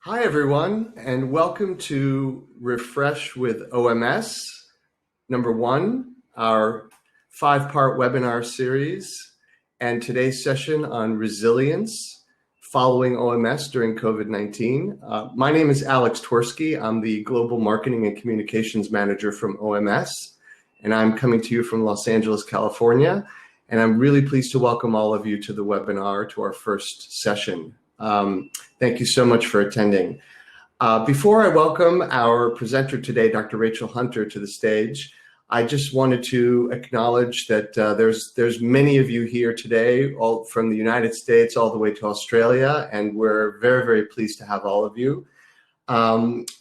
Hi, everyone, and welcome to Refresh with OMS, number one, our five-part webinar series, and today's session on resilience following OMS during COVID-19. My name is Alex Twerski. I'm the Global Marketing and Communications Manager from OMS, and I'm coming to you from Los Angeles, California, and I'm really pleased to welcome all of you to the webinar, to our first session. Thank you so much for attending. Before I welcome our presenter today, Dr. Rachael Hunter, to the stage, I just wanted to acknowledge that there's many of you here today, all from the United States all the way to Australia, and we're very, very pleased to have all of you.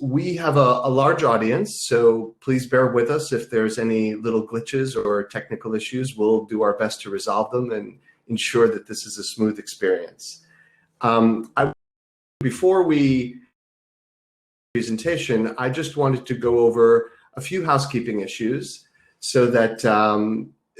We have a large audience, so please bear with us if there's any little glitches or technical issues. We'll do our best to resolve them and ensure that this is a smooth experience. Before we presentation, I just wanted to go over a few housekeeping issues so that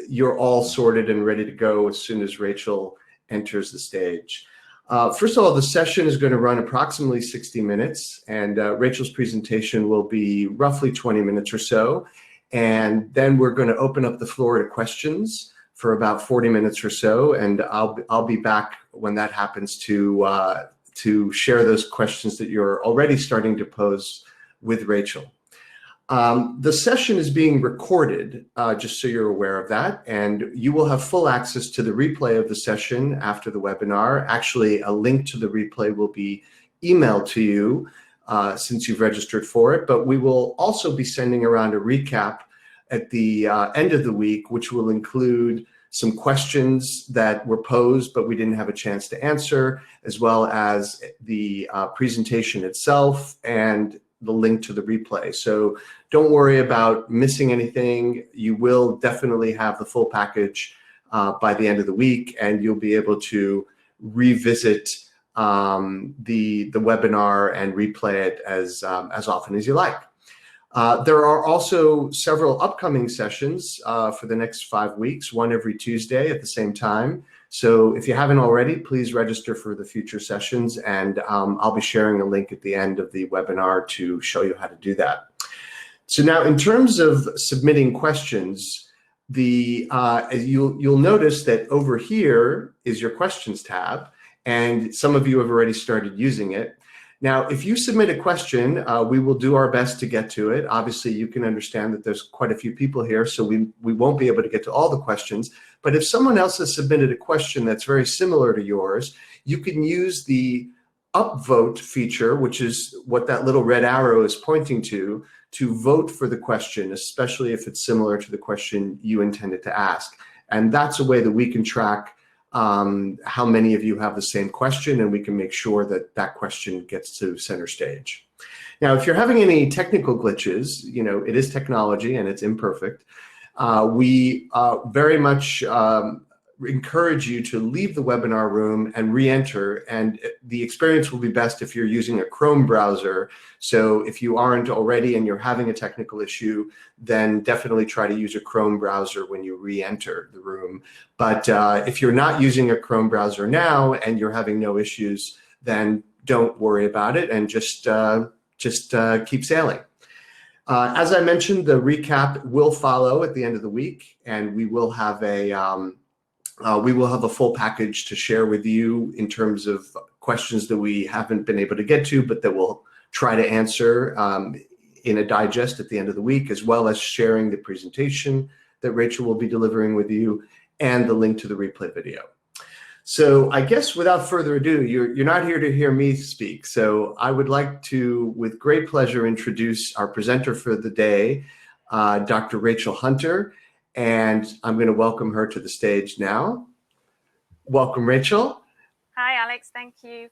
you're all sorted and ready to go as soon as Rachael enters the stage. First of all, the session is going to run approximately 60 minutes, and Rachael's presentation will be roughly 20 minutes or so. And then we're going to open up the floor to questions for about 40 minutes or so, and I'll be back when that happens to share those questions that you're already starting to pose with Rachael. The session is being recorded, just so you're aware of that, and you will have full access to the replay of the session after the webinar. Actually, a link to the replay will be emailed to you since you've registered for it, but we will also be sending around a recap at the end of the week, which will include some questions that were posed but we didn't have a chance to answer, as well as the presentation itself and the link to the replay. So don't worry about missing anything. You will definitely have the full package by the end of the week, and you'll be able to revisit the webinar and replay it as often as you like. There are also several upcoming sessions for the next 5 weeks, one every Tuesday at the same time. So if you haven't already, please register for the future sessions, and I'll be sharing a link at the end of the webinar to show you how to do that. So now, in terms of submitting questions, you'll notice that over here is your questions tab, and some of you have already started using it. Now, if you submit a question, we will do our best to get to it. Obviously, you can understand that there's quite a few people here, so we won't be able to get to all the questions. But if someone else has submitted a question that's very similar to yours, you can use the upvote feature, which is what that little red arrow is pointing to vote for the question, especially if it's similar to the question you intended to ask. And that's a way that we can track how many of you have the same question, and we can make sure that that question gets to center stage. Now, if you're having any technical glitches, you know, it is technology and it's imperfect. We very much encourage you to leave the webinar room and re-enter, and the experience will be best if you're using a Chrome browser. So if you aren't already and you're having a technical issue, then definitely try to use a Chrome browser when you re-enter the room. But if you're not using a Chrome browser now and you're having no issues, then don't worry about it and just keep sailing. As I mentioned, the recap will follow at the end of the week, and we will have a full package to share with you in terms of questions that we haven't been able to get to, but that we'll try to answer in a digest at the end of the week, as well as sharing the presentation that Rachael will be delivering with you and the link to the replay video. So I guess without further ado, you're not here to hear me speak. So I would like to, with great pleasure, introduce our presenter for the day, Dr. Rachael Hunter. And I'm going to welcome her to the stage now. Welcome, Rachael. Hi, Alex. Thank you.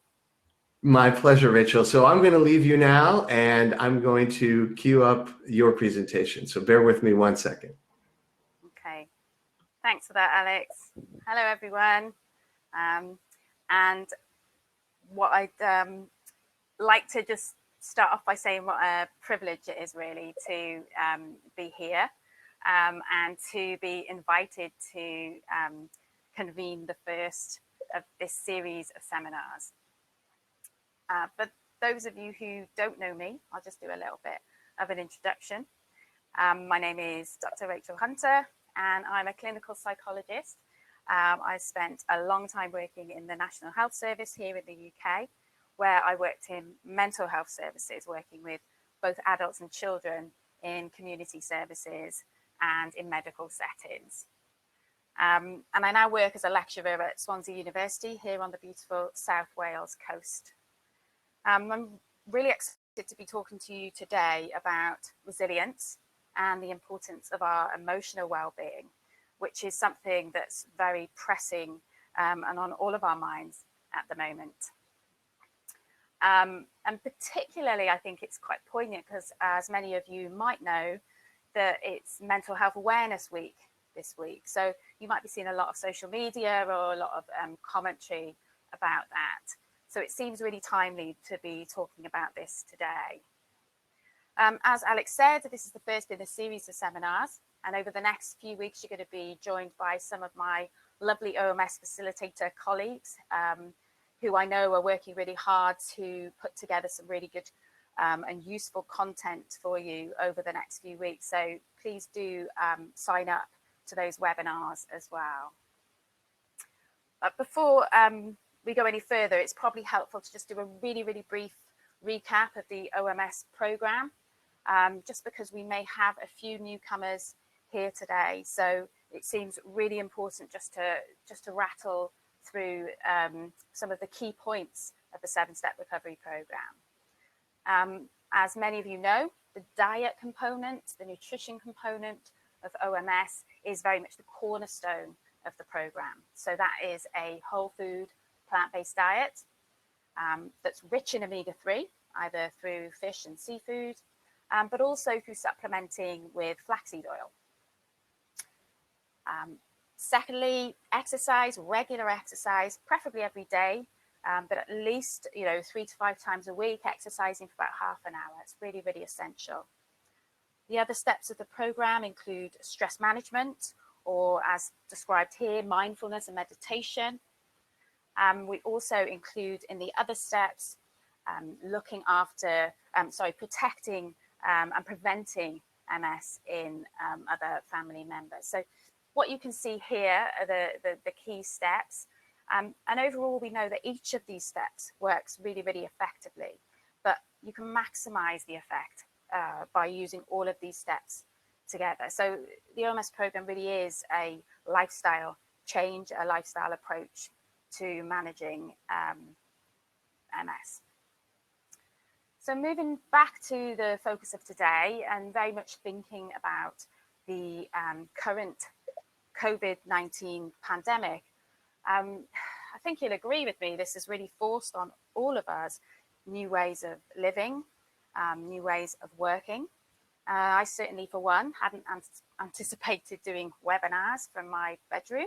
My pleasure, Rachael. So I'm going to leave you now, and I'm going to queue up your presentation. So bear with me 1 second. Okay. Thanks for that, Alex. Hello, everyone. And what I'd like to just start off by saying what a privilege it is really to be here. And to be invited to convene the first of this series of seminars. But those of you who don't know me, I'll just do a little bit of an introduction. My name is Dr. Rachael Hunter, and I'm a clinical psychologist. I spent a long time working in the National Health Service here in the UK, where I worked in mental health services, working with both adults and children in community services and in medical settings. And I now work as a lecturer at Swansea University here on the beautiful South Wales coast. I'm really excited to be talking to you today about resilience and the importance of our emotional well-being, which is something that's very pressing and on all of our minds at the moment. And particularly, I think it's quite poignant because, as many of you might know, that it's Mental Health Awareness Week this week. So you might be seeing a lot of social media or a lot of commentary about that. So it seems really timely to be talking about this today. As Alex said, this is the first in a series of seminars. And over the next few weeks, you're going to be joined by some of my lovely OMS facilitator colleagues who I know are working really hard to put together some really good and useful content for you over the next few weeks. So please do sign up to those webinars as well. But before we go any further, it's probably helpful to just do a really, really brief recap of the OMS program, just because we may have a few newcomers here today. So it seems really important just to rattle through some of the key points of the 7-step recovery program. As many of you know, the diet component, the nutrition component of OMS is very much the cornerstone of the program. So that is a whole food, plant-based diet that's rich in omega-3, either through fish and seafood, but also through supplementing with flaxseed oil. Secondly, exercise, regular exercise, preferably every day, but at least 3 to 5 times a week, exercising for about half an hour. It's really, really essential. The other steps of the program include stress management, or as described here, mindfulness and meditation. We also include in the other steps looking after, protecting and preventing MS in other family members. So what you can see here are the key steps. And overall, we know that each of these steps works really, really effectively, but you can maximize the effect by using all of these steps together. So the OMS program really is a lifestyle change, a lifestyle approach to managing MS. So moving back to the focus of today and very much thinking about the current COVID-19 pandemic, I think you'll agree with me, this has really forced on all of us new ways of living, new ways of working. I certainly, for one, hadn't anticipated doing webinars from my bedroom.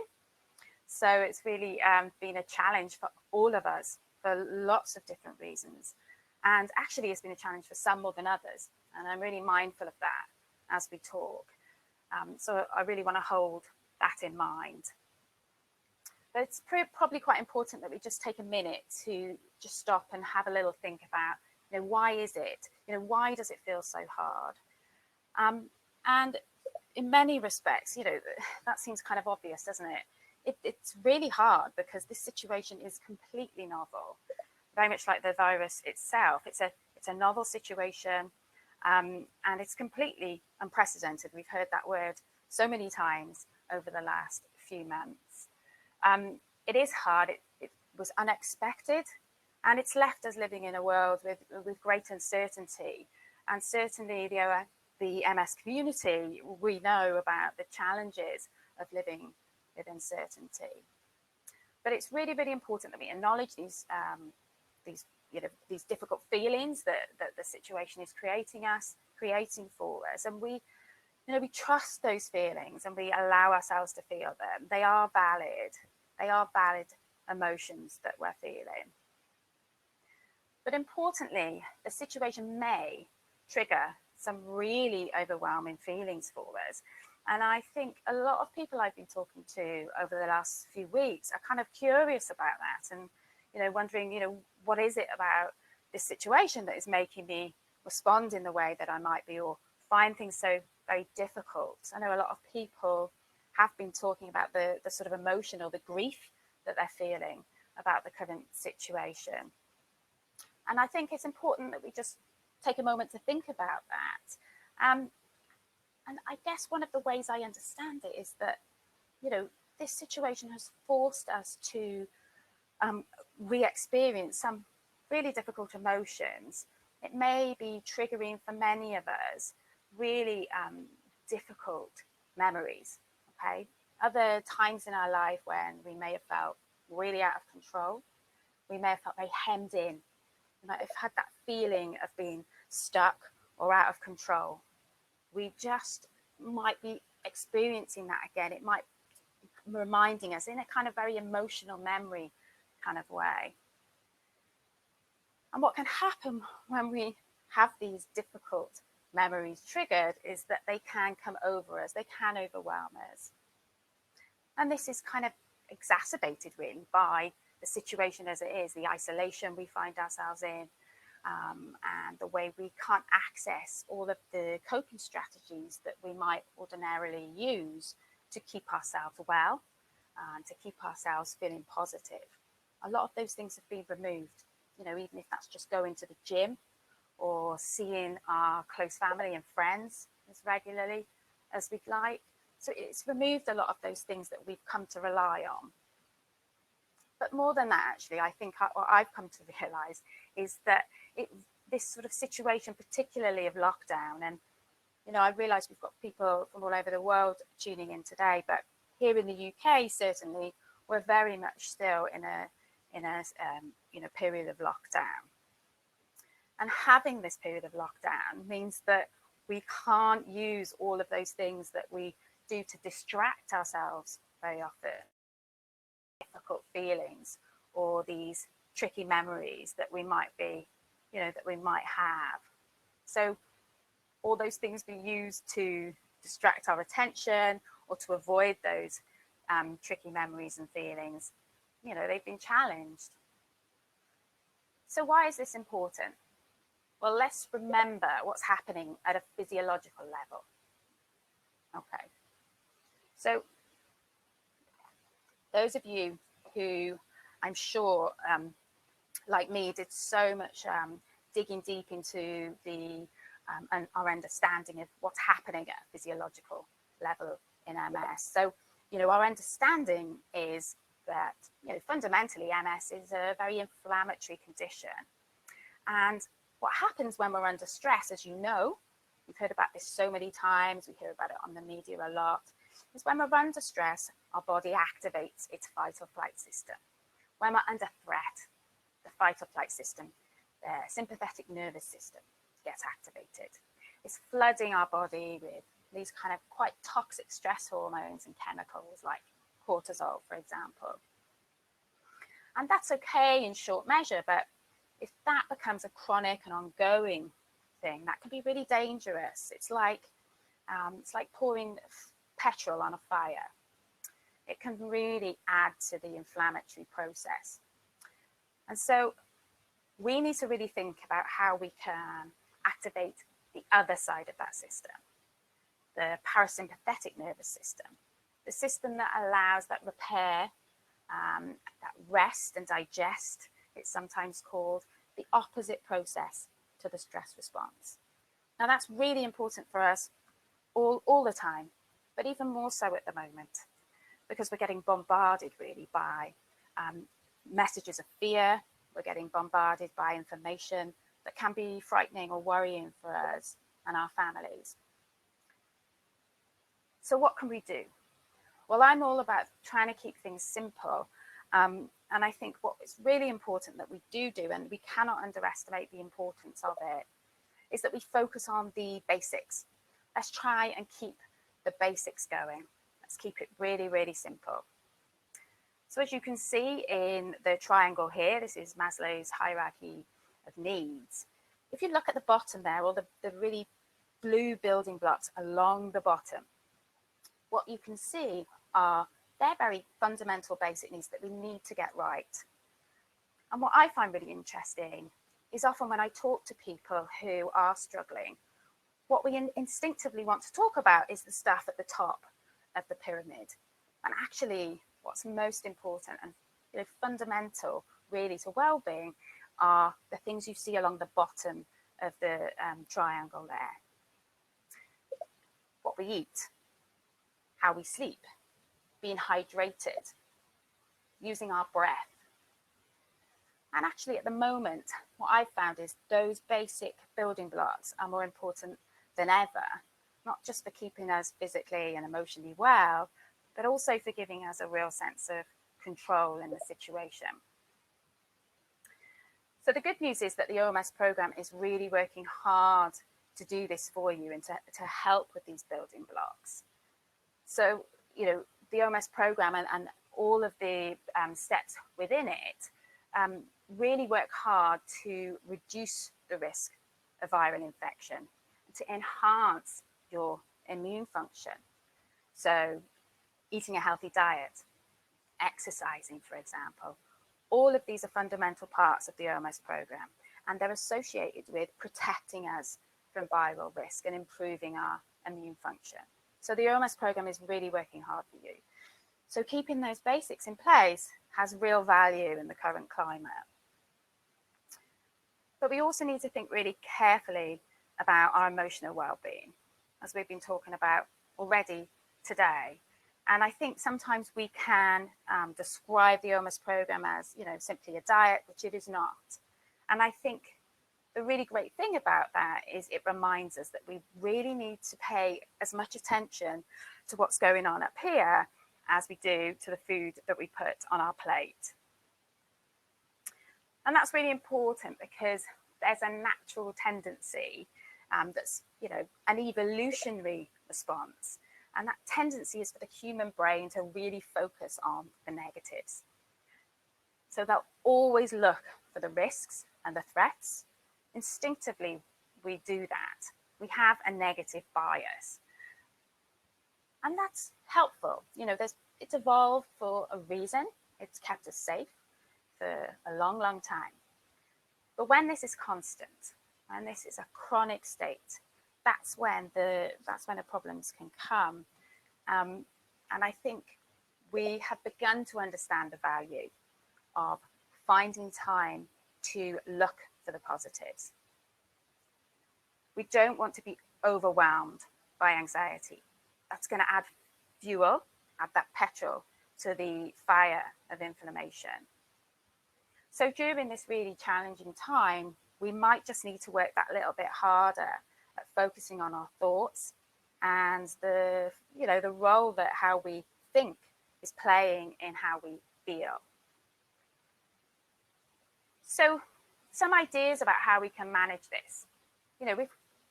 So it's really been a challenge for all of us for lots of different reasons. And actually, it's been a challenge for some more than others. And I'm really mindful of that as we talk. So I really want to hold that in mind. But it's probably quite important that we just take a minute to just stop and have a little think about, why is it? Why does it feel so hard? And in many respects, that seems kind of obvious, doesn't it? It's really hard because this situation is completely novel, very much like the virus itself. It's a novel situation, and it's completely unprecedented. We've heard that word so many times over the last few months. It is hard. It was unexpected, and it's left us living in a world with great uncertainty. And certainly the MS community, we know about the challenges of living with uncertainty. But it's really, really important that we acknowledge these difficult feelings that the situation is creating for us, and we trust those feelings and we allow ourselves to feel them. They are valid. They are valid emotions that we're feeling. But importantly, the situation may trigger some really overwhelming feelings for us. And I think a lot of people I've been talking to over the last few weeks are kind of curious about that and, wondering, what is it about this situation that is making me respond in the way that I might be, or find things so very difficult. I know a lot of people have been talking about the sort of emotion or the grief that they're feeling about the current situation. And I think it's important that we just take a moment to think about that. And I guess one of the ways I understand it is that, this situation has forced us to re-experience some really difficult emotions. It may be triggering for many of us really difficult memories, okay? Other times in our life when we may have felt really out of control, we may have felt very hemmed in, we might have had that feeling of being stuck or out of control. We just might be experiencing that again. It might be reminding us in a kind of very emotional memory kind of way. And what can happen when we have these difficult memories triggered is that they can come over us, they can overwhelm us. And this is kind of exacerbated really by the situation as it is, the isolation we find ourselves in, and the way we can't access all of the coping strategies that we might ordinarily use to keep ourselves well and to keep ourselves feeling positive. A lot of those things have been removed, even if that's just going to the gym or seeing our close family and friends as regularly as we'd like. So it's removed a lot of those things that we've come to rely on. But more than that, actually, I think what I've come to realize is that this sort of situation, particularly of lockdown, and I realize we've got people from all over the world tuning in today, but here in the UK, certainly, we're very much still in a period of lockdown. And having this period of lockdown means that we can't use all of those things that we do to distract ourselves very often. Difficult feelings or these tricky memories that we might be, that we might have. So all those things we use to distract our attention or to avoid those tricky memories and feelings, they've been challenged. So why is this important? Well, let's remember what's happening at a physiological level. Okay. So those of you who I'm sure, like me, did so much digging deep into and our understanding of what's happening at a physiological level in MS. So, our understanding is that, fundamentally MS is a very inflammatory condition. And what happens when we're under stress, as you know, we've heard about this so many times, we hear about it on the media a lot, is when we're under stress, our body activates its fight or flight system. When we're under threat, the fight or flight system, the sympathetic nervous system gets activated. It's flooding our body with these kind of quite toxic stress hormones and chemicals like cortisol, for example. And that's okay in short measure, but if that becomes a chronic and ongoing thing, that can be really dangerous. It's like pouring petrol on a fire. It can really add to the inflammatory process. And so we need to really think about how we can activate the other side of that system, the parasympathetic nervous system, the system that allows that repair, that rest and digest. It's sometimes called the opposite process to the stress response. Now that's really important for us all the time, but even more so at the moment, because we're getting bombarded really by messages of fear. We're getting bombarded by information that can be frightening or worrying for us and our families. So what can we do? Well, I'm all about trying to keep things simple. And I think what is really important that we do, and we cannot underestimate the importance of it, is that we focus on the basics. Let's try and keep the basics going. Let's keep it really, really simple. So as you can see in the triangle here, this is Maslow's hierarchy of needs. If you look at the bottom there, all the really blue building blocks along the bottom, what you can see are they're very fundamental basic needs that we need to get right. And what I find really interesting is often when I talk to people who are struggling, what we instinctively want to talk about is the stuff at the top of the pyramid. And actually, what's most important and fundamental really to well-being are the things you see along the bottom of the triangle there. What we eat, how we sleep, being hydrated, using our breath. And actually at the moment, what I've found is those basic building blocks are more important than ever, not just for keeping us physically and emotionally well, but also for giving us a real sense of control in the situation. So the good news is that the OMS program is really working hard to do this for you and to help with these building blocks. So, the OMS program and all of the steps within it really work hard to reduce the risk of viral infection, to enhance your immune function. So eating a healthy diet, exercising, for example, all of these are fundamental parts of the OMS program, and they're associated with protecting us from viral risk and improving our immune function. So the OMS program is really working hard for you. So keeping those basics in place has real value in the current climate. But we also need to think really carefully about our emotional well-being, as we've been talking about already today. And I think sometimes we can describe the OMS program as, simply a diet, which it is not. And I think the really great thing about that is it reminds us that we really need to pay as much attention to what's going on up here as we do to the food that we put on our plate. And that's really important because there's a natural tendency that's, an evolutionary response. And that tendency is for the human brain to really focus on the negatives. So they'll always look for the risks and the threats. Instinctively, we do that. We have a negative bias. And that's helpful. It's evolved for a reason. It's kept us safe for a long, long time. But when this is constant, when this is a chronic state, that's when the problems can come. And I think we have begun to understand the value of finding time to look for the positives. We don't want to be overwhelmed by anxiety. That's going to add fuel, add that petrol to the fire of inflammation. So during this really challenging time, we might just need to work that little bit harder at focusing on our thoughts and the role that how we think is playing in how we feel. So some ideas about how we can manage this.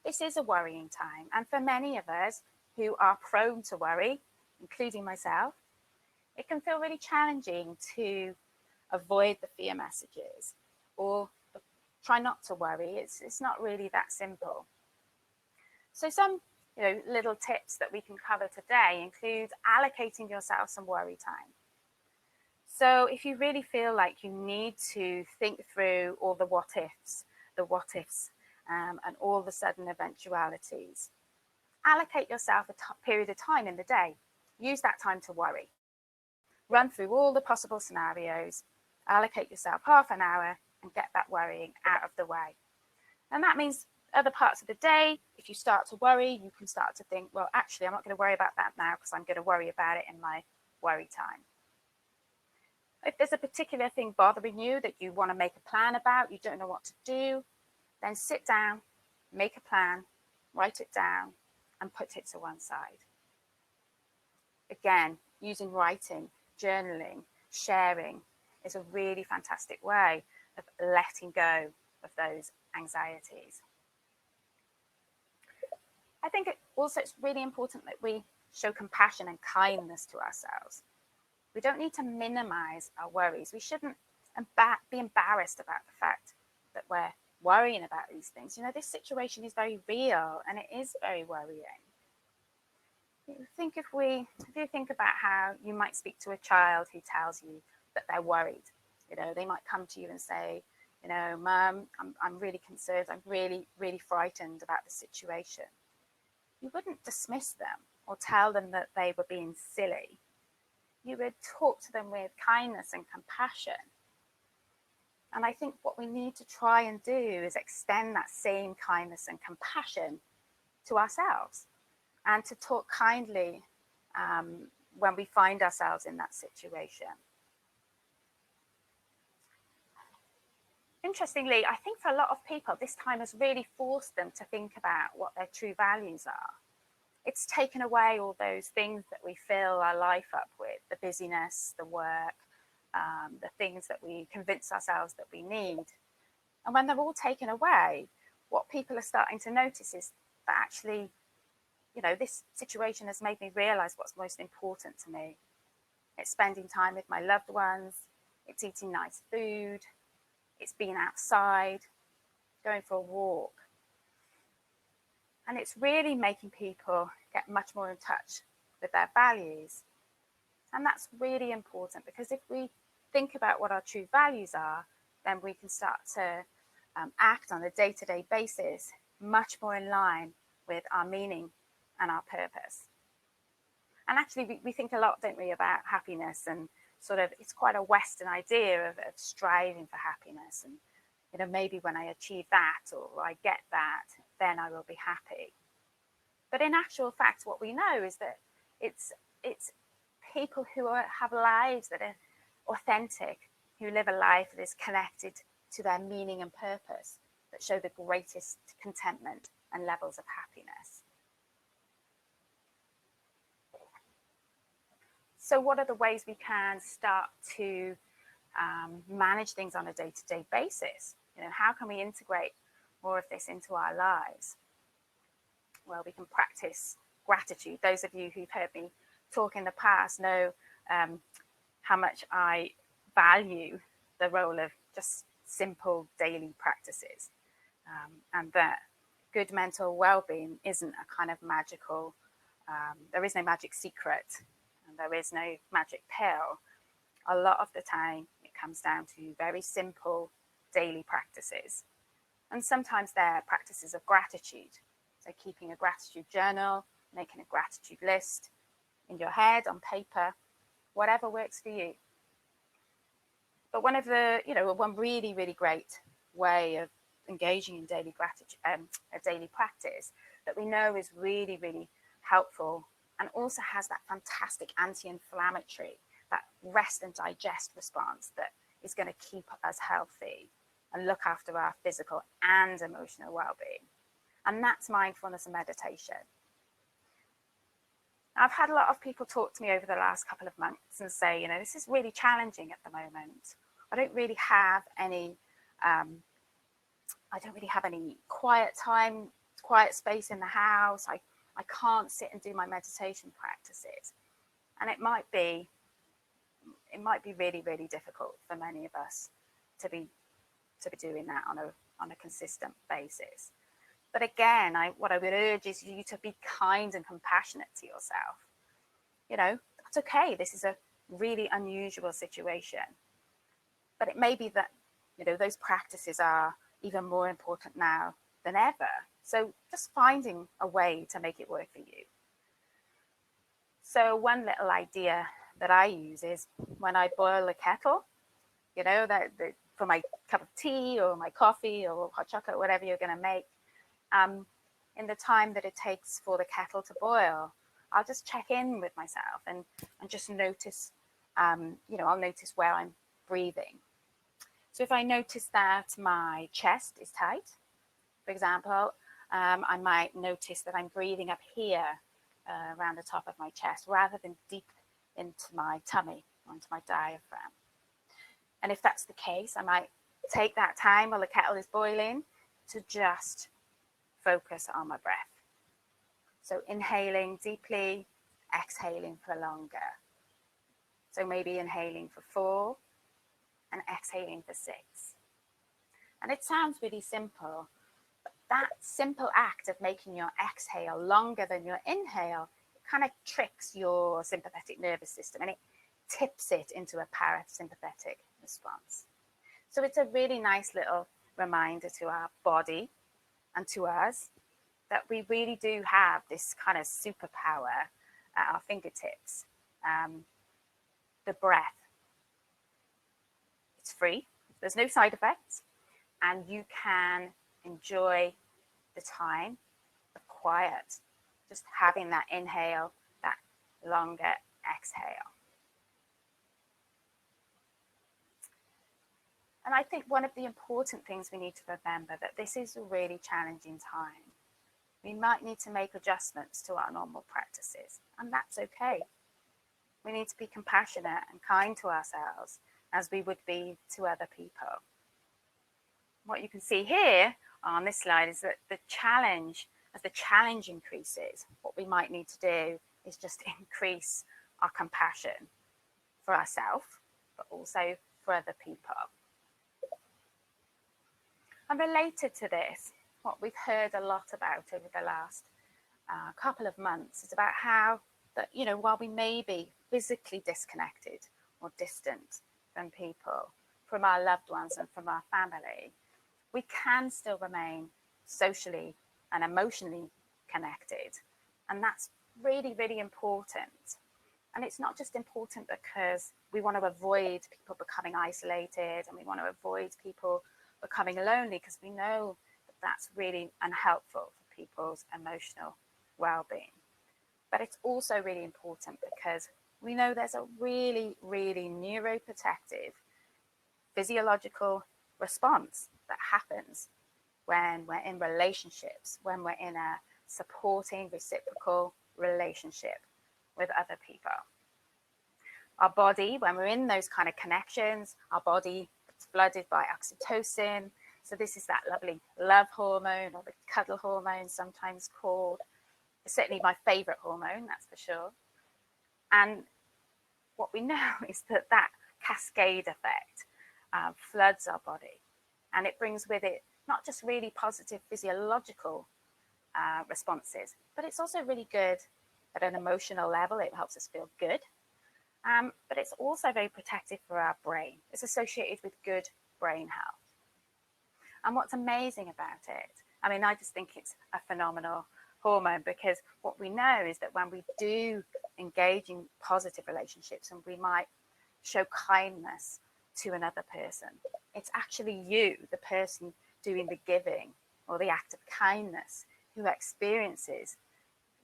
This is a worrying time, and for many of us who are prone to worry, including myself, it can feel really challenging to avoid the fear messages or try not to worry. It's not really that simple. So some little tips that we can cover today include allocating yourself some worry time. So if you really feel like you need to think through all the what ifs, and all the sudden eventualities, allocate yourself a period of time in the day. Use that time to worry. Run through all the possible scenarios, allocate yourself half an hour and get that worrying out of the way. And that means other parts of the day, if you start to worry, you can start to think, well, actually, I'm not going to worry about that now because I'm going to worry about it in my worry time. If there's a particular thing bothering you that you want to make a plan about, you don't know what to do, then sit down, make a plan, write it down, and put it to one side. Again, using writing, journaling, sharing is a really fantastic way of letting go of those anxieties. I think it's really important that we show compassion and kindness to ourselves. We don't need to minimize our worries. We shouldn't be embarrassed about the fact that we're worrying about these things. This situation is very real and it is very worrying. If you think about how you might speak to a child who tells you that they're worried, they might come to you and say, Mum, I'm really concerned. I'm really, really frightened about the situation. You wouldn't dismiss them or tell them that they were being silly. You would talk to them with kindness and compassion. And I think what we need to try and do is extend that same kindness and compassion to ourselves, and to talk kindly when we find ourselves in that situation. Interestingly, I think for a lot of people, this time has really forced them to think about what their true values are. It's taken away all those things that we fill our life up with, the busyness, the work, the things that we convince ourselves that we need. And when they're all taken away, what people are starting to notice is that actually, this situation has made me realize what's most important to me. It's spending time with my loved ones. It's eating nice food. It's being outside, going for a walk. And it's really making people get much more in touch with their values. And that's really important, because if we think about what our true values are, then we can start to act on a day-to-day basis much more in line with our meaning and our purpose. And actually, we think a lot, don't we, about happiness, and sort of it's quite a Western idea of striving for happiness, and maybe when I achieve that or I get that, then I will be happy. But in actual fact, what we know is that it's people who have lives that are authentic, who live a life that is connected to their meaning and purpose, that show the greatest contentment and levels of happiness. So what are the ways we can start to manage things on a day-to-day basis? How can we integrate more of this into our lives? Well, we can practice gratitude. Those of you who've heard me talk in the past know how much I value the role of just simple daily practices, and that good mental well-being isn't a kind of magical, there is no magic secret, and there is no magic pill. A lot of the time it comes down to very simple daily practices, and sometimes they're practices of gratitude. So keeping a gratitude journal, making a gratitude list in your head, on paper, whatever works for you. But one really, really great way of engaging in daily gratitude, a daily practice that we know is really, really helpful, and also has that fantastic anti-inflammatory, that rest and digest response that is going to keep us healthy and look after our physical and emotional well-being. And that's mindfulness and meditation. I've had a lot of people talk to me over the last couple of months and say, this is really challenging at the moment. I don't really have any quiet time, quiet space in the house. I can't sit and do my meditation practices. And it might be really, really difficult for many of us to be doing that on a consistent basis. But again, what I would urge is you to be kind and compassionate to yourself. That's okay. This is a really unusual situation. But it may be that, those practices are even more important now than ever. So just finding a way to make it work for you. So one little idea that I use is when I boil a kettle, for my cup of tea or my coffee or hot chocolate, whatever you're going to make, in the time that it takes for the kettle to boil, I'll just check in with myself and just notice, I'll notice where I'm breathing. So if I notice that my chest is tight, for example, I might notice that I'm breathing up here around the top of my chest rather than deep into my tummy, onto my diaphragm. And if that's the case, I might take that time while the kettle is boiling to just focus on my breath. So inhaling deeply, exhaling for longer. So maybe inhaling for 4 and exhaling for 6. And it sounds really simple, but that simple act of making your exhale longer than your inhale, it kind of tricks your sympathetic nervous system and it tips it into a parasympathetic response. So it's a really nice little reminder to our body and to us that we really do have this kind of superpower at our fingertips. The breath. It's free, there's no side effects, and you can enjoy the time of quiet, just having that inhale, that longer exhale. And I think one of the important things we need to remember that this is a really challenging time. We might need to make adjustments to our normal practices, and that's okay. We need to be compassionate and kind to ourselves as we would be to other people. What you can see here on this slide is that as the challenge increases, what we might need to do is just increase our compassion for ourselves, but also for other people. And related to this, what we've heard a lot about over the last couple of months is about how that, while we may be physically disconnected or distant from people, from our loved ones and from our family, we can still remain socially and emotionally connected. And that's really, really important. And it's not just important because we want to avoid people becoming isolated and we want to avoid people becoming lonely, because we know that that's really unhelpful for people's emotional well-being. But it's also really important because we know there's a really, really neuroprotective physiological response that happens when we're in relationships, when we're in a supporting, reciprocal relationship with other people. Our body, when we're in those kind of connections, our body is flooded by oxytocin. So this is that lovely love hormone, or the cuddle hormone sometimes called. It's certainly my favorite hormone, that's for sure. And what we know is that cascade effect floods our body, and it brings with it not just really positive physiological responses, but it's also really good at an emotional level. It helps us feel good, but it's also very protective for our brain. It's associated with good brain health. And what's amazing about it, I just think it's a phenomenal hormone, because what we know is that when we do engage in positive relationships and we might show kindness to another person, it's actually you, the person doing the giving or the act of kindness, who experiences,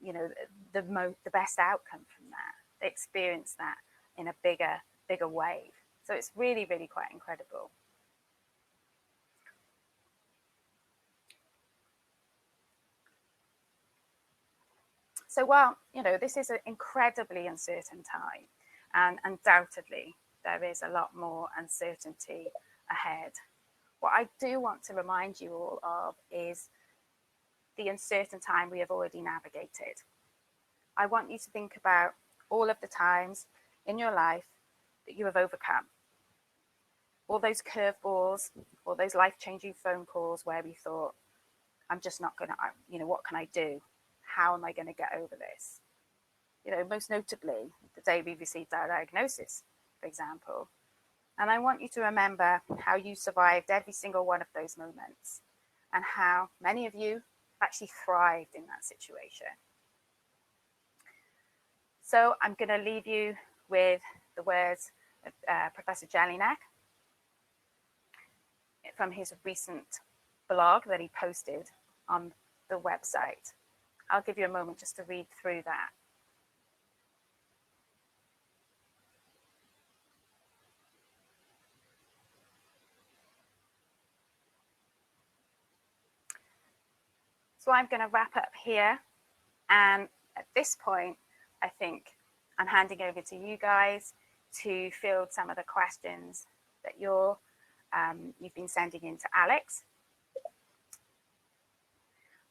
the best outcome from that. They experience that in a bigger wave. So it's really, really quite incredible. So while, this is an incredibly uncertain time, and undoubtedly there is a lot more uncertainty ahead, what I do want to remind you all of is the uncertain time we have already navigated. I want you to think about all of the times in your life that you have overcome. All those curveballs, all those life-changing phone calls where we thought, I'm just not going to, what can I do? How am I going to get over this? Most notably, the day we received our diagnosis, for example. And I want you to remember how you survived every single one of those moments, and how many of you actually thrived in that situation. So I'm going to leave you with the words of Professor Jelinek from his recent blog that he posted on the website. I'll give you a moment just to read through that. So I'm going to wrap up here. And at this point, I think I'm handing over to you guys to field some of the questions that you've been sending in to Alex.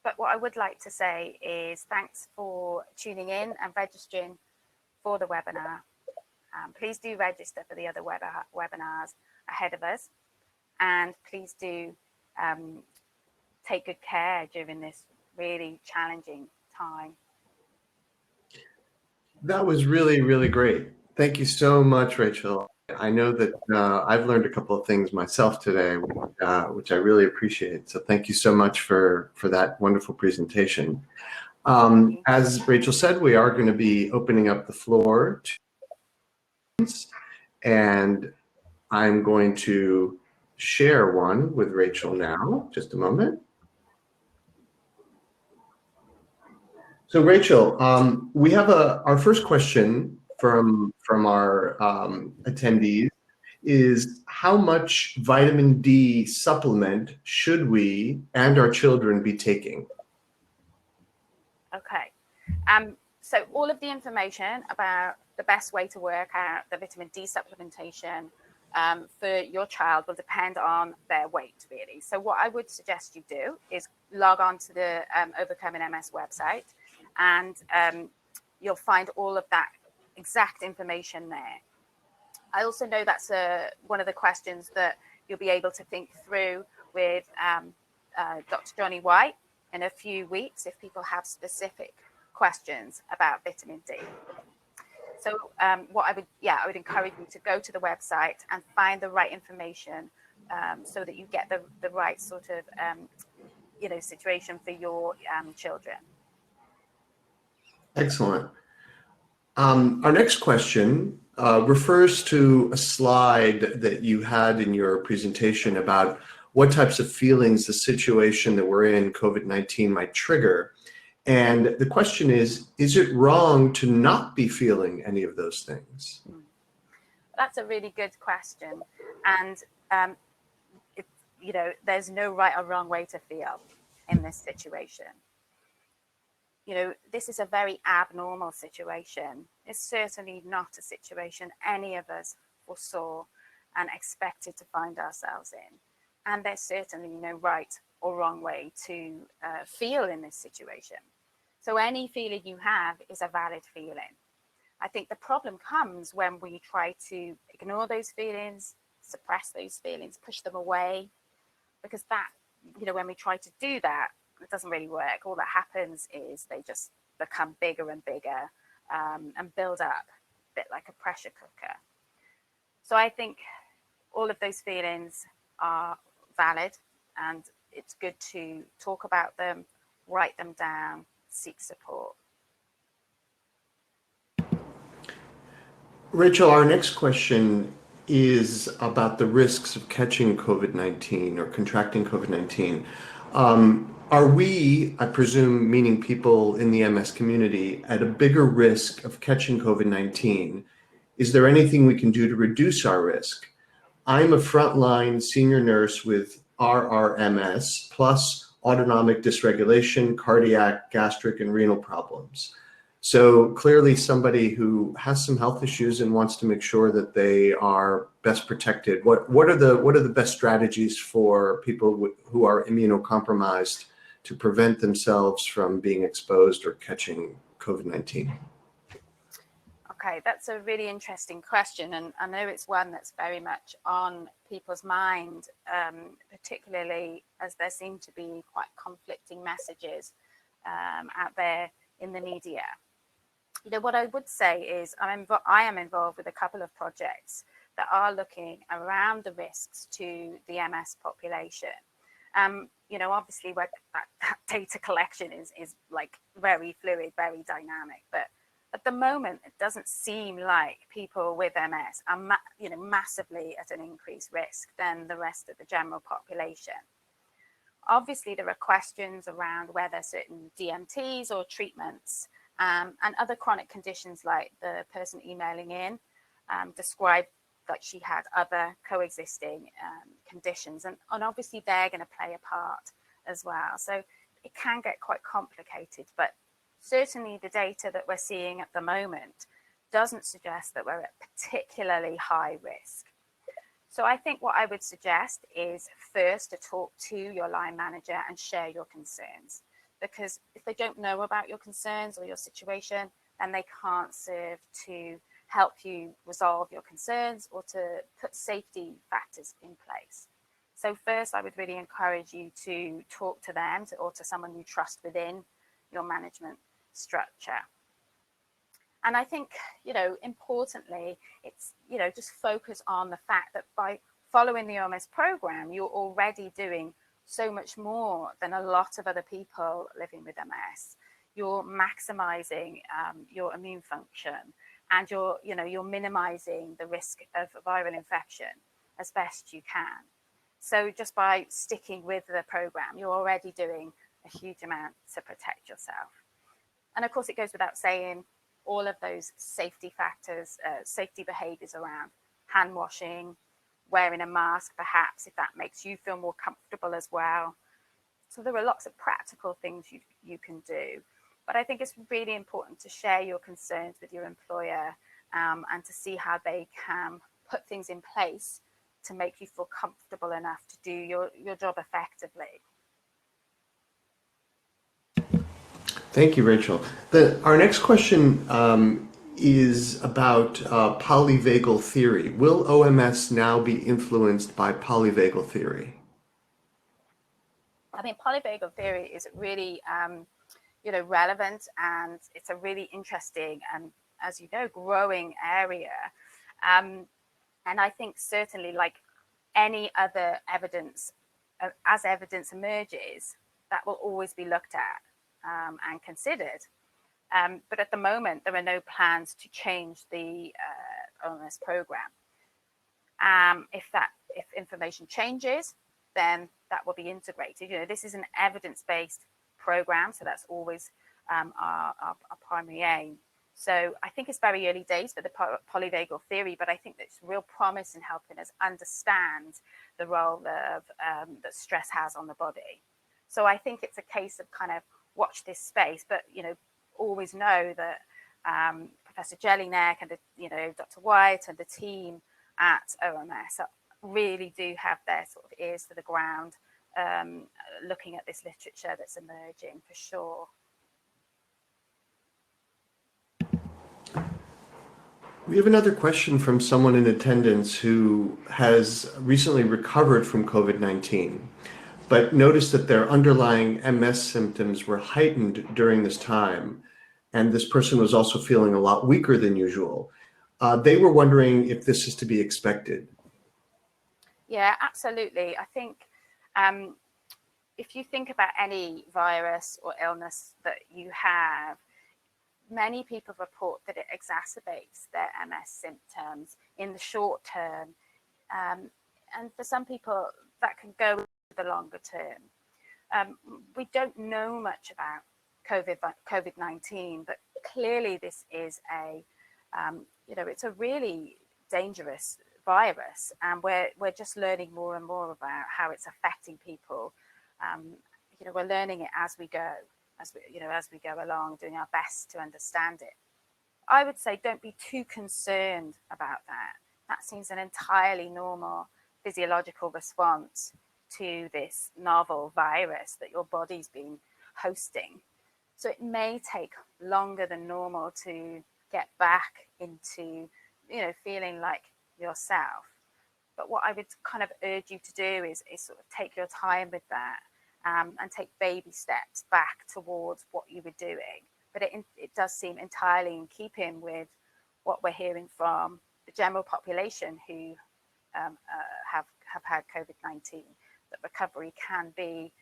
But what I would like to say is thanks for tuning in and registering for the webinar. Please do register for the other webinars ahead of us. And please do take good care during this really challenging time. That was really, really great. Thank you so much, Rachel. I know that I've learned a couple of things myself today, which I really appreciate. So thank you so much for that wonderful presentation. As Rachel said, we are going to be opening up the floor to questions, and I'm going to share one with Rachel now. Just a moment. So Rachel, we have our first question from our attendees is, how much vitamin D supplement should we and our children be taking? Okay. So all of the information about the best way to work out the vitamin D supplementation for your child will depend on their weight, really. So what I would suggest you do is log on to the Overcoming MS website, and you'll find all of that exact information there. I also know that's one of the questions that you'll be able to think through with Dr. Johnny White in a few weeks if people have specific questions about vitamin D. So what I would encourage you to go to the website and find the right information so that you get the right sort of situation for your children. Excellent. Our next question refers to a slide that you had in your presentation about what types of feelings the situation that we're in, COVID-19, might trigger. And the question is it wrong to not be feeling any of those things? That's a really good question. And, there's no right or wrong way to feel in this situation. This is a very abnormal situation. It's certainly not a situation any of us foresaw and expected to find ourselves in. And there's certainly no right or wrong way to feel in this situation. So any feeling you have is a valid feeling. I think the problem comes when we try to ignore those feelings, suppress those feelings, push them away, because that, when we try to do that, it doesn't really work. All that happens is they just become bigger and bigger and build up a bit like a pressure cooker. So I think all of those feelings are valid, and it's good to talk about them, write them down, seek support. Rachel, our next question is about the risks of catching COVID-19 or contracting COVID-19. Are we, I presume, meaning people in the MS community, at a bigger risk of catching COVID-19? Is there anything we can do to reduce our risk? I'm a frontline senior nurse with RRMS, plus autonomic dysregulation, cardiac, gastric, and renal problems. So clearly somebody who has some health issues and wants to make sure that they are best protected. What are the best strategies for people who are immunocompromised to prevent themselves from being exposed or catching COVID-19? Okay, that's a really interesting question, and I know it's one that's very much on people's mind, particularly as there seem to be quite conflicting messages out there in the media. What I would say is I am involved with a couple of projects that are looking around the risks to the MS population. Obviously that data collection is like very fluid, very dynamic, but at the moment, it doesn't seem like people with MS are massively at an increased risk than the rest of the general population. Obviously, there are questions around whether certain DMTs or treatments and other chronic conditions, like the person emailing in described that she had other coexisting conditions, and obviously they're going to play a part as well. So it can get quite complicated, but certainly the data that we're seeing at the moment doesn't suggest that we're at particularly high risk. So I think what I would suggest is first to talk to your line manager and share your concerns, because if they don't know about your concerns or your situation, then they can't serve to help you resolve your concerns or to put safety factors in place. So first, I would really encourage you to talk to them or to someone you trust within your management structure. And I think, importantly, it's, just focus on the fact that by following the Oms program, you're already doing so much more than a lot of other people living with MS. You're maximizing your immune function, and you're minimizing the risk of viral infection as best you can. So just by sticking with the program, you're already doing a huge amount to protect yourself. And of course, it goes without saying, all of those safety factors, safety behaviors around hand washing, wearing a mask, perhaps, if that makes you feel more comfortable as well. So there are lots of practical things you can do. But I think it's really important to share your concerns with your employer, and to see how they can put things in place to make you feel comfortable enough to do your job effectively. Thank you, Rachel. Our next question is about polyvagal theory. Will OMS now be influenced by polyvagal theory? I think polyvagal theory is really relevant, and it's a really interesting and, as you know, growing area. And I think certainly, like any other evidence, as evidence emerges, that will always be looked at and considered. But at the moment, there are no plans to change the Oms program. If information changes, then that will be integrated. This is an evidence-based program, so that's always our primary aim. So I think it's very early days for the polyvagal theory, but I think there's real promise in helping us understand the role of that stress has on the body. So I think it's a case of kind of watch this space, but always know that Professor Jelinek and Dr. White and the team at OMS really do have their sort of ears to the ground, looking at this literature that's emerging for sure. We have another question from someone in attendance who has recently recovered from COVID-19, but noticed that their underlying MS symptoms were heightened during this time. And this person was also feeling a lot weaker than usual. They were wondering if this is to be expected. Yeah, absolutely. I think if you think about any virus or illness that you have, many people report that it exacerbates their MS symptoms in the short term. And for some people, that can go the longer term. We don't know much about COVID-19, but clearly this is it's a really dangerous virus, and we're just learning more and more about how it's affecting people. We're learning it as we go, as we go along, doing our best to understand it. I would say don't be too concerned about that. That seems an entirely normal physiological response to this novel virus that your body's been hosting. So it may take longer than normal to get back into, feeling like yourself. But what I would kind of urge you to do is sort of take your time with that, and take baby steps back towards what you were doing. But it does seem entirely in keeping with what we're hearing from the general population who have had COVID-19, that recovery can be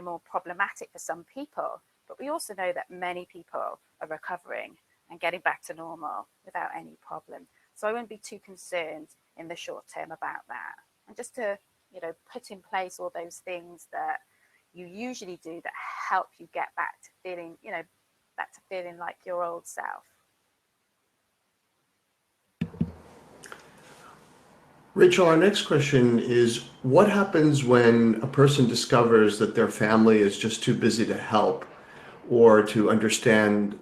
more problematic for some people. But we also know that many people are recovering and getting back to normal without any problem. So I wouldn't be too concerned in the short term about that. And just to, put in place all those things that you usually do that help you get back to feeling, like your old self. Rachel, our next question is, what happens when a person discovers that their family is just too busy to help or to understand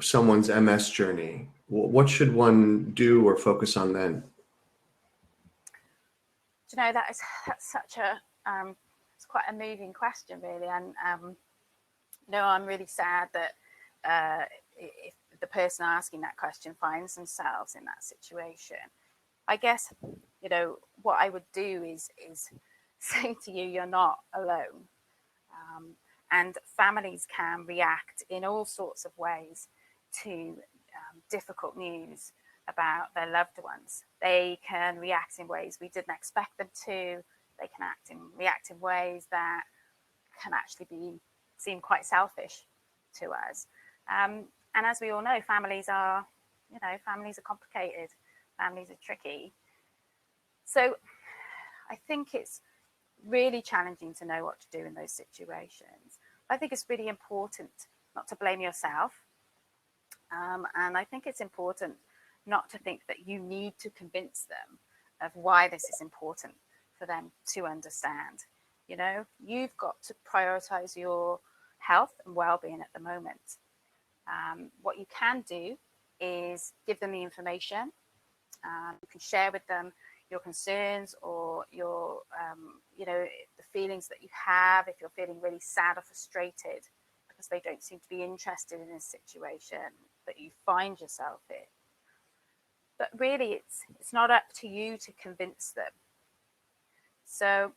someone's MS journey? What should one do or focus on then? That's such a it's quite a moving question, really, and I'm really sad that if the person asking that question finds themselves in that situation. I guess what I would do is say to you, you're not alone, and families can react in all sorts of ways to difficult news about their loved ones, they can react in ways we didn't expect them to. They can react in ways that can actually seem quite selfish to us. And as we all know, families are complicated. Families are tricky. So I think it's really challenging to know what to do in those situations. I think it's really important not to blame yourself. And I think it's important not to think that you need to convince them of why this is important for them to understand. You know, you've got to prioritize your health and well-being at the moment. What you can do is give them the information. You can share with them your concerns or your, the feelings that you have if you're feeling really sad or frustrated because they don't seem to be interested in a situation that you find yourself in. But really, it's not up to you to convince them. So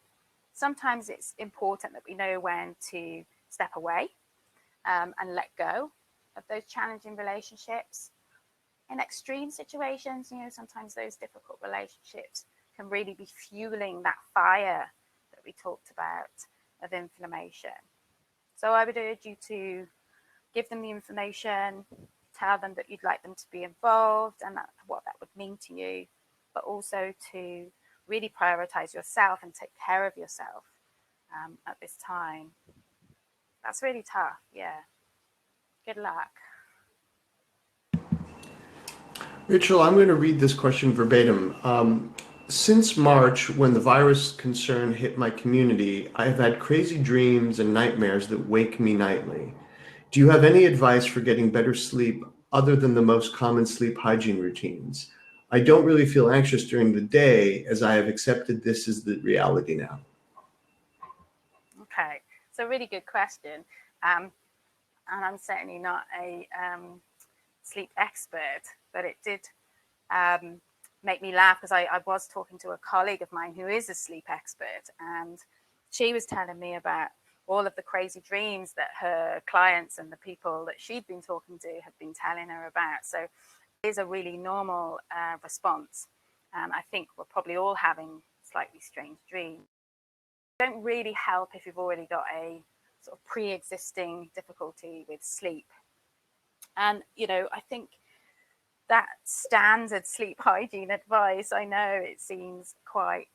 sometimes it's important that we know when to step away and let go of those challenging relationships. In extreme situations, sometimes those difficult relationships can really be fueling that fire that we talked about of inflammation. So I would urge you to give them the information, tell them that you'd like them to be involved and what that would mean to you, but also to really prioritize yourself and take care of yourself at this time. That's really tough. Yeah. Good luck. Rachel, I'm going to read this question verbatim. Since March, when the virus concern hit my community, I have had crazy dreams and nightmares that wake me nightly. Do you have any advice for getting better sleep other than the most common sleep hygiene routines? I don't really feel anxious during the day as I have accepted this as the reality now. Okay, so really good question. And I'm certainly not a sleep expert, but it did make me laugh because I was talking to a colleague of mine who is a sleep expert, and she was telling me about all of the crazy dreams that her clients and the people that she'd been talking to had been telling her about. So it is a really normal response. And I think we're probably all having slightly strange dreams. They don't really help if you've already got a sort of pre-existing difficulty with sleep. And, I think that standard sleep hygiene advice, I know it seems quite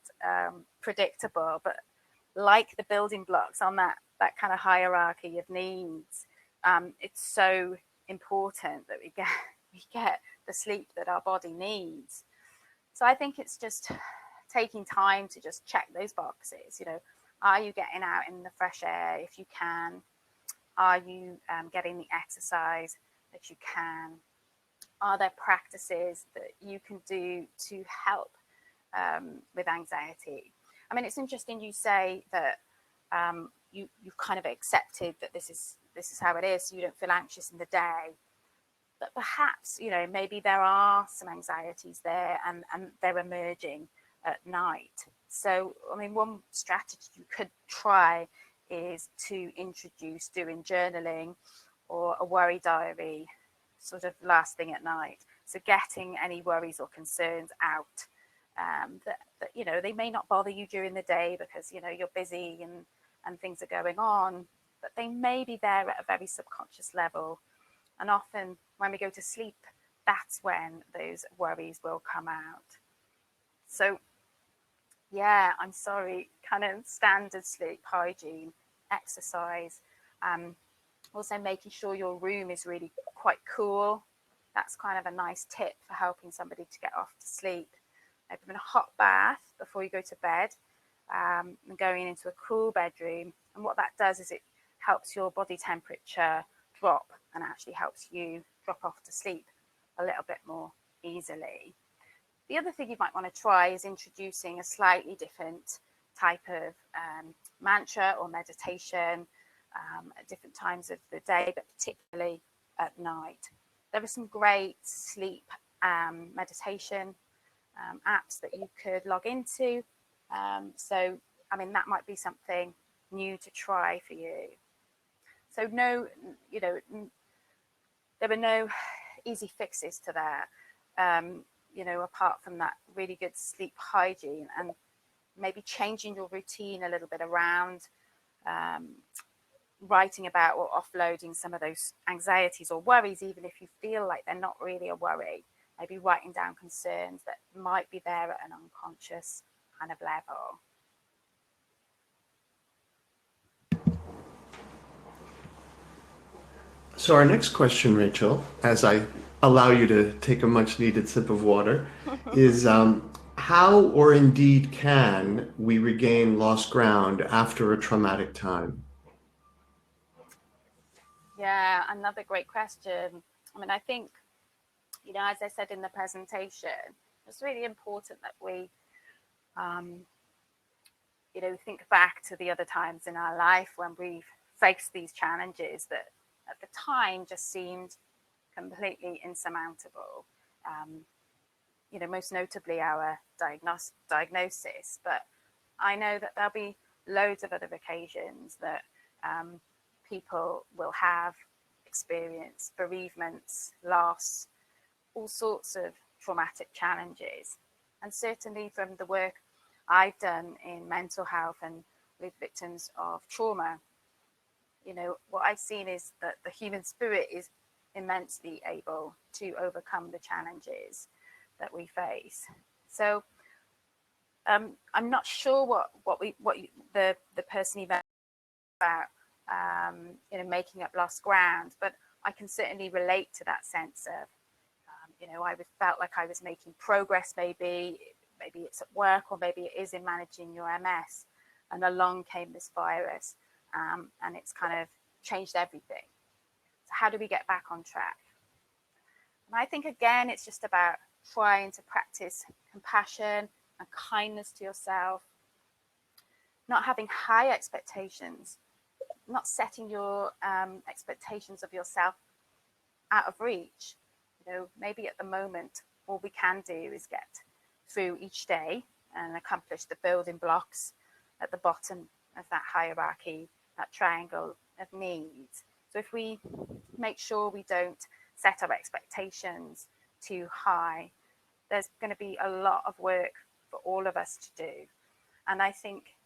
predictable, but like the building blocks on that kind of hierarchy of needs, it's so important that we get the sleep that our body needs. So I think it's just taking time to just check those boxes. Are you getting out in the fresh air if you can? Are you getting the exercise that you can? Are there practices that you can do to help with anxiety? I mean, it's interesting you say that you've kind of accepted that this is how it is, so you don't feel anxious in the day. But perhaps, maybe there are some anxieties there and they're emerging at night. So, I mean, one strategy you could try is to introduce doing journaling or a worry diary sort of last thing at night. So getting any worries or concerns out that they may not bother you during the day because, you're busy and things are going on, but they may be there at a very subconscious level. And often when we go to sleep, that's when those worries will come out. So, yeah, I'm sorry, kind of standard sleep hygiene, exercise, also making sure your room is really quite cool. That's kind of a nice tip for helping somebody to get off to sleep. Having a hot bath before you go to bed and going into a cool bedroom. And what that does is it helps your body temperature drop and actually helps you drop off to sleep a little bit more easily. The other thing you might want to try is introducing a slightly different type of mantra or meditation at different times of the day, but particularly at night. There are some great sleep meditation apps that you could log into. So, I mean, that might be something new to try for you. So there were no easy fixes to that, you know, apart from that really good sleep hygiene, and maybe changing your routine a little bit around writing about or offloading some of those anxieties or worries, even if you feel like they're not really a worry. Maybe writing down concerns that might be there at an unconscious kind of level. So our next question, Rachel, as I allow you to take a much needed sip of water, is how or indeed can we regain lost ground after a traumatic time? Yeah, another great question. I mean, I think, you know, as I said in the presentation, it's really important that we, you know, think back to the other times in our life when we've faced these challenges that at the time just seemed completely insurmountable. You know, most notably our diagnosis, but I know that there'll be loads of other occasions that people will have experienced bereavements, loss, all sorts of traumatic challenges. And certainly from the work I've done in mental health and with victims of trauma, you know, what I've seen is that the human spirit is immensely able to overcome the challenges that we face. So I'm not sure what the person even about you know, making up lost ground, but I can certainly relate to that sense of you know, I felt like I was making progress. Maybe it's at work, or maybe it is in managing your MS, and along came this virus, and it's kind of changed everything. So how do we get back on track? And I think, again, it's just about trying to practice compassion and kindness to yourself, not having high expectations, not setting your expectations of yourself out of reach. You know, maybe at the moment, all we can do is get through each day and accomplish the building blocks at the bottom of that hierarchy, that triangle of needs. So if we make sure we don't set our expectations too high, there's going to be a lot of work for all of us to do. And I think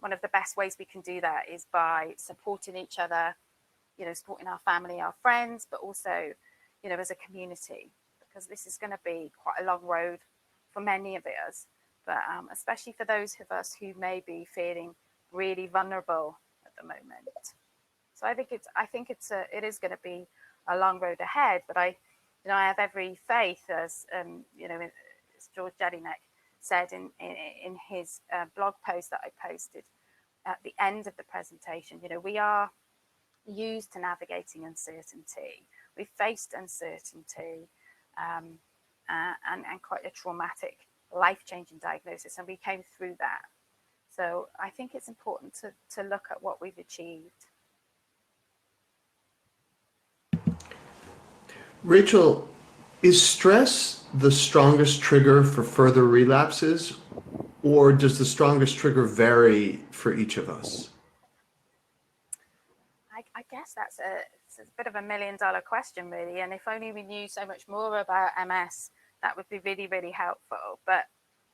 one of the best ways we can do that is by supporting each other, you know, supporting our family, our friends, but also, you know, as a community, because this is going to be quite a long road for many of us, but especially for those of us who may be feeling really vulnerable at the moment. So I think it is going to be a long road ahead, but I have every faith, as you know, as George Jelinek said in his blog post that I posted at the end of the presentation. You know, we are used to navigating uncertainty. We've faced uncertainty and quite a traumatic, life-changing diagnosis, and we came through that. So I think it's important to look at what we've achieved. Rachel, is stress the strongest trigger for further relapses, or does the strongest trigger vary for each of us? I guess it's a bit of $1 million question, really. And if only we knew so much more about MS, that would be really, really helpful. But,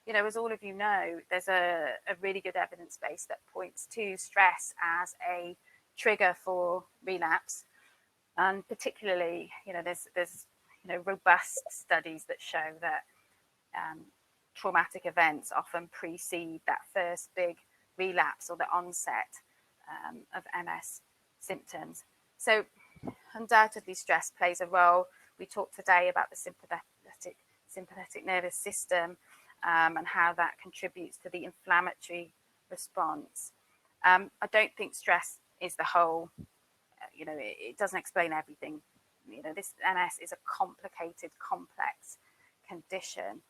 you know, as all of you know, there's a really good evidence base that points to stress as a trigger for relapse. And particularly, you know, there's you know, robust studies that show that traumatic events often precede that first big relapse or the onset of MS symptoms. So undoubtedly stress plays a role. We talked today about the sympathetic nervous system and how that contributes to the inflammatory response. I don't think stress is the whole, you know, it doesn't explain everything. You know, this MS is a complicated, complex condition.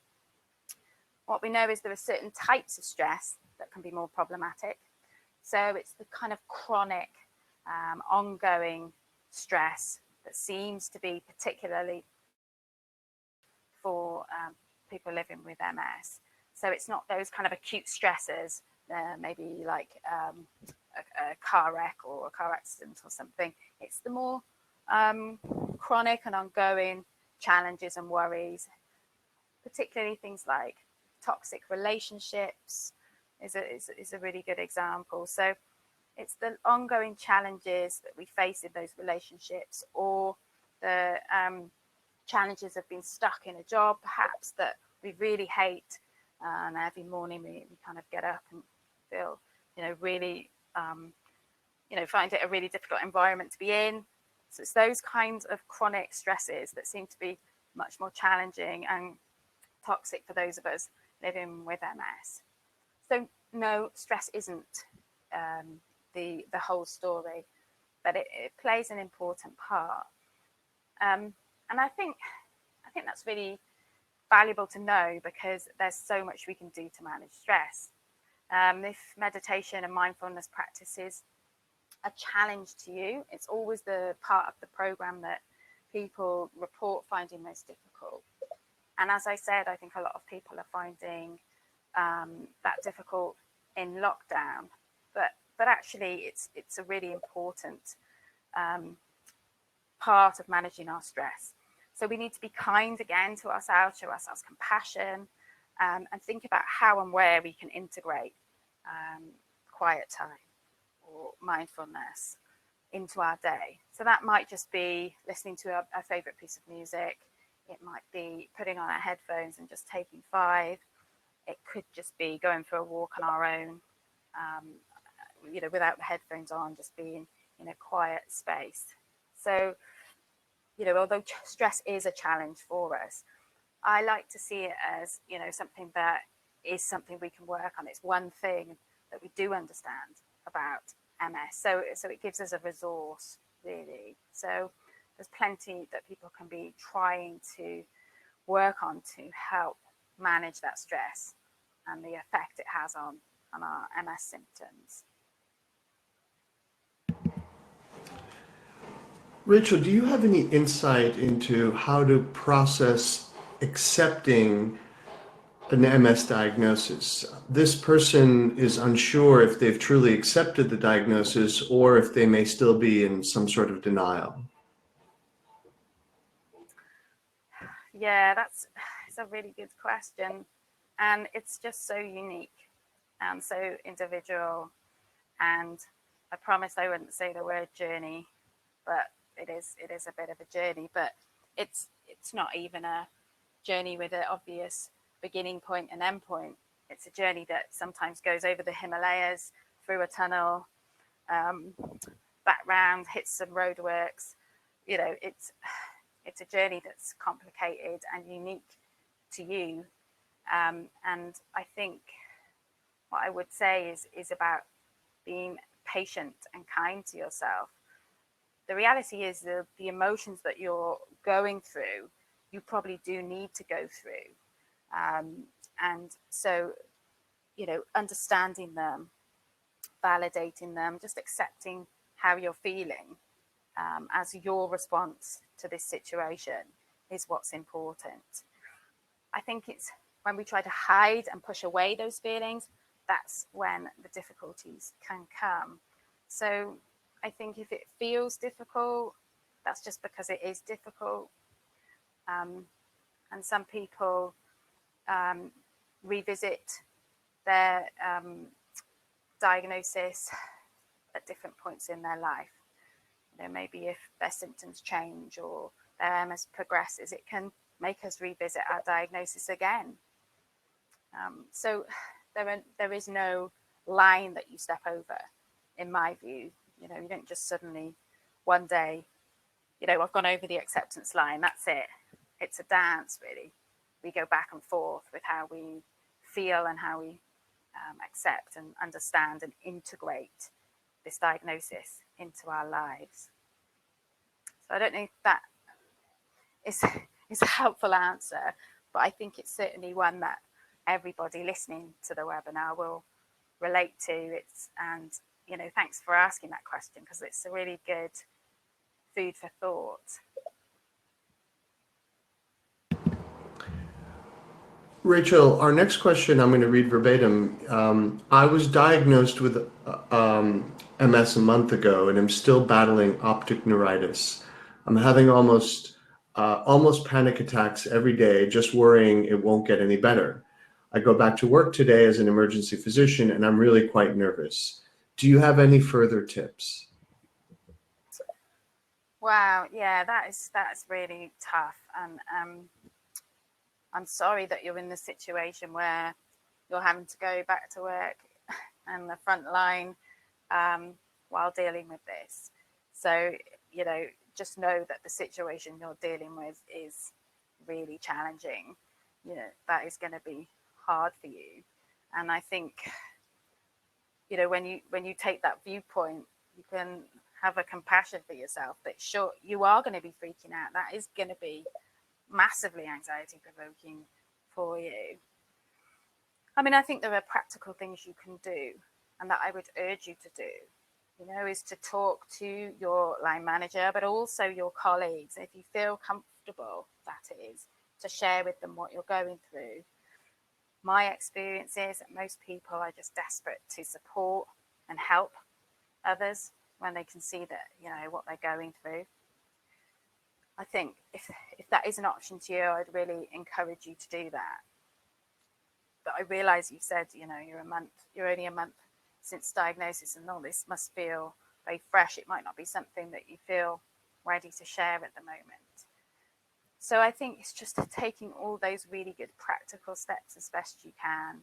What we know is there are certain types of stress that can be more problematic. So it's the kind of chronic, ongoing stress that seems to be particularly for people living with MS. So it's not those kind of acute stressors, maybe like a car wreck or a car accident or something. It's the more chronic and ongoing challenges and worries, particularly things like toxic relationships is a really good example. So it's the ongoing challenges that we face in those relationships, or the challenges of being stuck in a job perhaps that we really hate, and every morning we kind of get up and feel, really, find it a really difficult environment to be in. So it's those kinds of chronic stresses that seem to be much more challenging and toxic for those of us living with MS. So no, stress isn't the whole story, but it plays an important part. And I think that's really valuable to know, because there's so much we can do to manage stress. If meditation and mindfulness practices a challenge to you, it's always the part of the program that people report finding most difficult. And as I said, I think a lot of people are finding that difficult in lockdown, but actually it's a really important part of managing our stress. So we need to be kind again to ourselves, show ourselves compassion, and think about how and where we can integrate quiet time or mindfulness into our day. So that might just be listening to a favorite piece of music. It might be putting on our headphones and just taking 5. It could just be going for a walk on our own, without the headphones on, just being in a quiet space. So, although stress is a challenge for us, I like to see it as, something that is something we can work on. It's one thing that we do understand about MS. So it gives us a resource, really. So there's plenty that people can be trying to work on to help manage that stress and the effect it has on our MS symptoms. Rachel, do you have any insight into how to process accepting an MS diagnosis? This person is unsure if they've truly accepted the diagnosis or if they may still be in some sort of denial. Yeah, it's a really good question. And it's just so unique and so individual. And I promised I wouldn't say the word journey, but it is a bit of a journey. But it's not even a journey with an obvious beginning point and end point. It's a journey that sometimes goes over the Himalayas, through a tunnel, back round, hits some roadworks. It's a journey that's complicated and unique to you. And I think what I would say is about being patient and kind to yourself. The reality is the emotions that you're going through, you probably do need to go through. And so, understanding them, validating them, just accepting how you're feeling as your response to this situation is what's important. I think it's when we try to hide and push away those feelings, that's when the difficulties can come. So I think if it feels difficult, that's just because it is difficult. And some people revisit their diagnosis at different points in their life. Maybe if their symptoms change or their MS progresses, it can make us revisit our diagnosis again. So there is no line that you step over, in my view. You don't just suddenly one day, I've gone over the acceptance line, that's it. It's a dance, really. We go back and forth with how we feel and how we accept and understand and integrate this diagnosis into our lives. So I don't know if that is a helpful answer, but I think it's certainly one that everybody listening to the webinar will relate to. And thanks for asking that question, because it's a really good food for thought. Rachel, our next question I'm going to read verbatim. I was diagnosed with MS a month ago and I'm still battling optic neuritis. I'm having almost panic attacks every day, just worrying it won't get any better. I go back to work today as an emergency physician, and I'm really quite nervous. Do you have any further tips? Wow, yeah, that's really tough, and I'm sorry that you're in the situation where you're having to go back to work and the front line while dealing with this. So, just know that the situation you're dealing with is really challenging. That is going to be hard for you. And I think, when you take that viewpoint, you can have a compassion for yourself that sure, you are going to be freaking out. That is going to be massively anxiety provoking for you. I mean, I think there are practical things you can do and that I would urge you to do, is to talk to your line manager, but also your colleagues. If you feel comfortable, that is, to share with them what you're going through. My experience is that most people are just desperate to support and help others when they can see that, what they're going through. I think if that is an option to you, I'd really encourage you to do that. But I realize you said, you're only a month since diagnosis, and all this must feel very fresh. It might not be something that you feel ready to share at the moment. So I think it's just taking all those really good practical steps as best you can,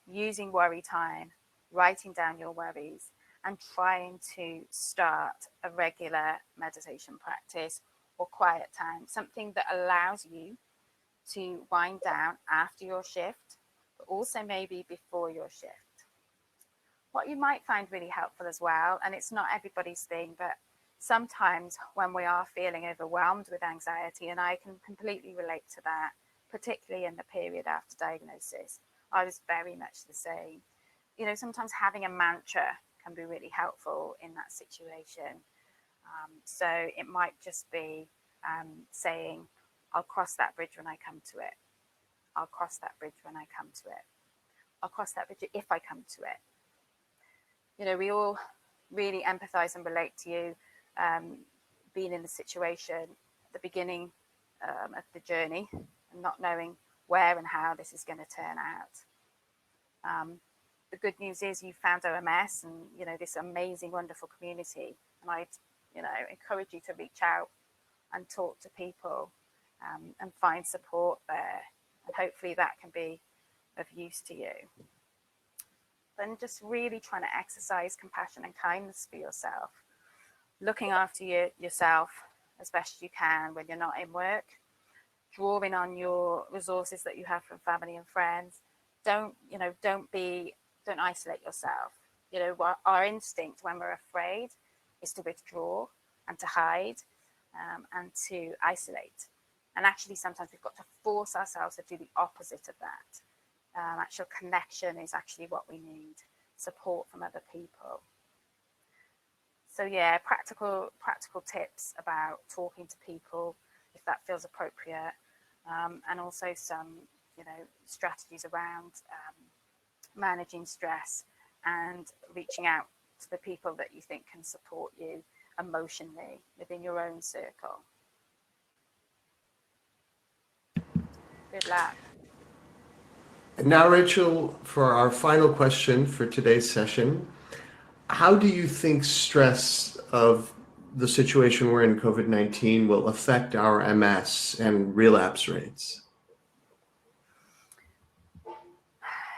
using worry time, writing down your worries, and trying to start a regular meditation practice or quiet time, something that allows you to wind down after your shift, but also maybe before your shift. What you might find really helpful as well, and it's not everybody's thing, but sometimes when we are feeling overwhelmed with anxiety, and I can completely relate to that, particularly in the period after diagnosis, I was very much the same. Sometimes having a mantra can be really helpful in that situation. So it might just be saying, I'll cross that bridge when I come to it. I'll cross that bridge when I come to it. I'll cross that bridge if I come to it. We all really empathize and relate to you being in the situation at the beginning of the journey and not knowing where and how this is going to turn out. The good news is you found OMS and, this amazing, wonderful community. And I'd, encourage you to reach out and talk to people and find support there. And hopefully that can be of use to you. Then just really trying to exercise compassion and kindness for yourself. Looking after yourself as best you can when you're not in work. Drawing on your resources that you have from family and friends. Don't isolate yourself. Our instinct when we're afraid is to withdraw and to hide and to isolate. And actually, sometimes we've got to force ourselves to do the opposite of that. Actual connection is actually what we need, support from other people. So yeah, practical tips about talking to people if that feels appropriate, and also some, strategies around managing stress and reaching out to the people that you think can support you emotionally within your own circle. Good luck. And now, Rachel, for our final question for today's session, how do you think stress of the situation we're in, COVID-19, will affect our MS and relapse rates?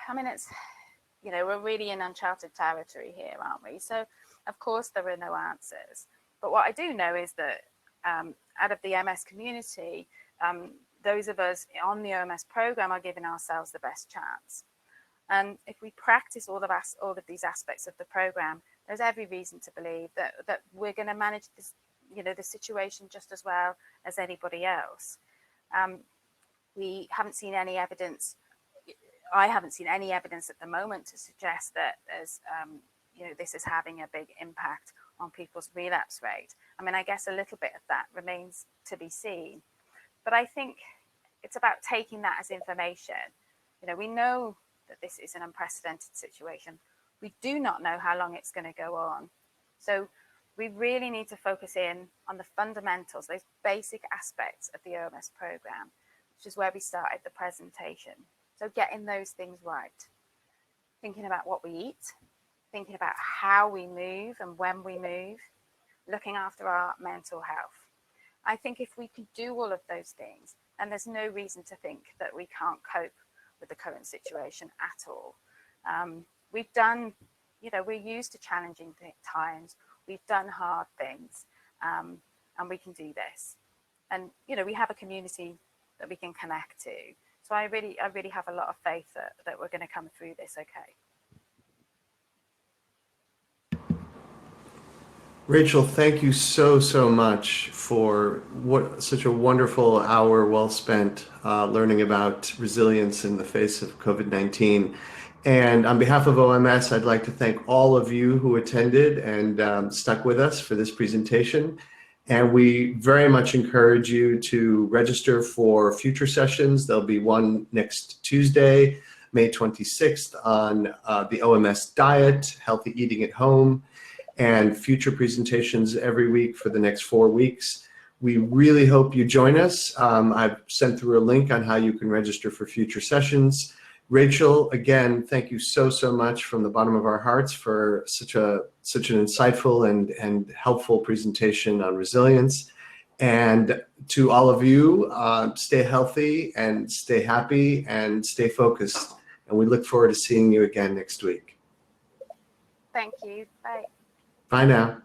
I mean, it's, we're really in uncharted territory here, aren't we? So, of course, there are no answers. But what I do know is that out of the MS community, those of us on the Oms program are giving ourselves the best chance. And if we practice all of these aspects of the program, there's every reason to believe that we're going to manage this, the situation just as well as anybody else. We haven't seen any evidence. I haven't seen any evidence at the moment to suggest that there's, this is having a big impact on people's relapse rate. I mean, I guess a little bit of that remains to be seen. But I think it's about taking that as information. We know that this is an unprecedented situation. We do not know how long it's going to go on. So we really need to focus in on the fundamentals, those basic aspects of the OMS program, which is where we started the presentation. So getting those things right, thinking about what we eat, thinking about how we move and when we move, looking after our mental health. I think if we can do all of those things, then there's no reason to think that we can't cope with the current situation at all. We've done, we're used to challenging times. We've done hard things, and we can do this. And, we have a community that we can connect to. So I really have a lot of faith that we're going to come through this okay. Rachael, thank you so much for such a wonderful hour well spent learning about resilience in the face of COVID-19. And on behalf of OMS, I'd like to thank all of you who attended and stuck with us for this presentation. And we very much encourage you to register for future sessions. There'll be one next Tuesday, May 26th, on the OMS diet, healthy eating at home, and future presentations every week for the next 4 weeks. We really hope you join us. I've sent through a link on how you can register for future sessions. Rachael, again, thank you so much from the bottom of our hearts for such an insightful and helpful presentation on resilience. And to all of you, stay healthy and stay happy and stay focused. And we look forward to seeing you again next week. Thank you. Bye. Bye now.